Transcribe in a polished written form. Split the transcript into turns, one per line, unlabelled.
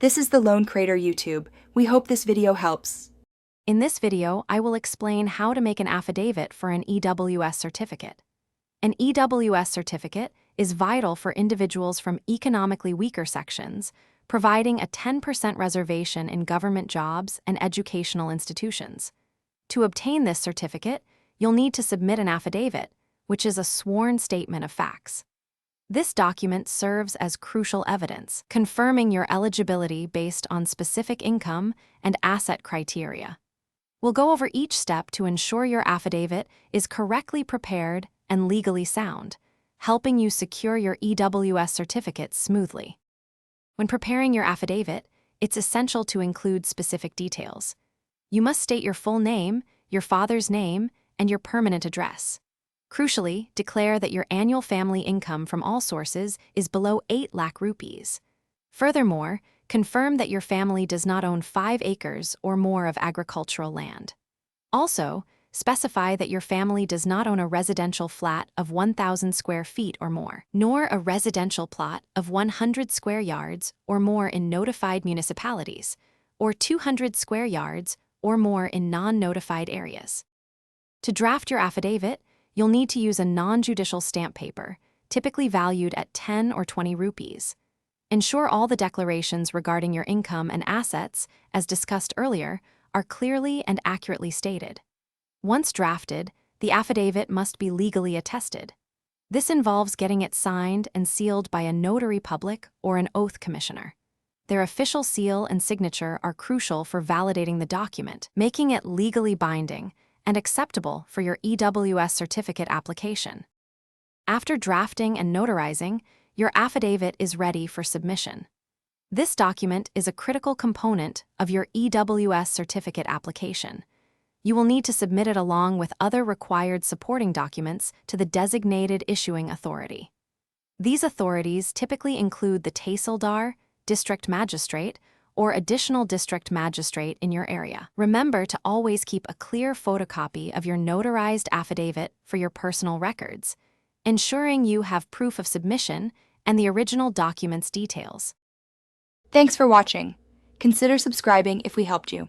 This is the Loan Creator YouTube. We hope this video helps.
In this video, I will explain how to make an affidavit for an EWS certificate. An EWS certificate is vital for individuals from economically weaker sections, providing a 10% reservation in government jobs and educational institutions. To obtain this certificate, you'll need to submit an affidavit, which is a sworn statement of facts. This document serves as crucial evidence, confirming your eligibility based on specific income and asset criteria. We'll go over each step to ensure your affidavit is correctly prepared and legally sound, helping you secure your EWS certificate smoothly. When preparing your affidavit, it's essential to include specific details. You must state your full name, your father's name, and your permanent address. Crucially, declare that your annual family income from all sources is below 8 lakh rupees. Furthermore, confirm that your family does not own 5 acres or more of agricultural land. Also, specify that your family does not own a residential flat of 1,000 square feet or more, nor a residential plot of 100 square yards or more in notified municipalities, or 200 square yards or more in non-notified areas. To draft your affidavit, you'll need to use a non-judicial stamp paper, typically valued at 10 or 20 rupees. Ensure all the declarations regarding your income and assets, as discussed earlier, are clearly and accurately stated. Once drafted, the affidavit must be legally attested. This involves getting it signed and sealed by a notary public or an oath commissioner. Their official seal and signature are crucial for validating the document, making it legally binding and acceptable for your EWS certificate application. After drafting and notarizing, your affidavit is ready for submission. This document is a critical component of your EWS certificate application. You will need to submit it along with other required supporting documents to the designated issuing authority. These authorities typically include the Tahsildar, district magistrate, or additional district magistrate in your area. Remember to always keep a clear photocopy of your notarized affidavit for your personal records, ensuring you have proof of submission and the original document's details.
Thanks for watching. Consider subscribing if we helped you.